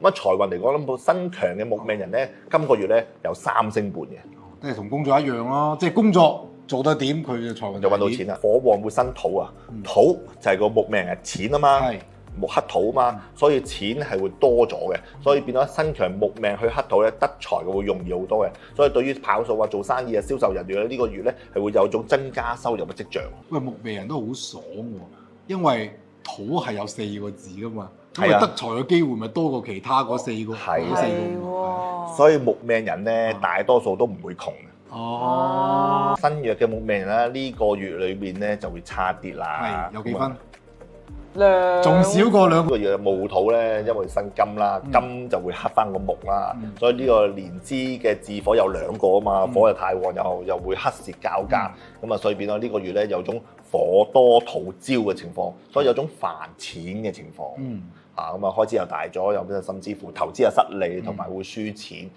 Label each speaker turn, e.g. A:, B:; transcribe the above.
A: 咁啊財運嚟講咧，身強嘅木命人咧，今個月咧有3星半嘅，
B: 即係同工作一樣咯，即係工作做得點，佢嘅財運
A: 就揾到錢啦。火旺會生土啊，土就係個木命人嘅錢啊嘛。
B: 係
A: 木克土啊嘛，所以錢係會多咗嘅，所以變咗身強木命去克土咧，得財嘅會容易好多嘅。所以對於跑數啊、做生意啊、銷售人員咧，呢個月咧係會有種增加收入嘅跡象。
B: 喂，木命人都好爽喎，因為土係有4個字噶嘛，咁
A: 係啊
B: 得財嘅機會咪多過其他嗰4個
A: 係
B: 嗰4個。
A: 所以木命人咧，大多數都唔會窮嘅。
B: 哦，
A: 身弱嘅木命人咧，呢個月裏面咧就會差啲啦。
B: 係有幾分？
C: 兩
B: 仲少過兩個。
A: 呢個月木土咧，因為生金啦，金就會克翻個木啦，所以呢個年支嘅巳火有2個啊嘛，火又太旺，又會克蝕交加，咁啊，所以變咗呢個月咧有種火多土焦嘅情況，所以有種煩錢嘅情況。咁啊開支又大咗，又甚至乎投資又失利，同埋會輸錢。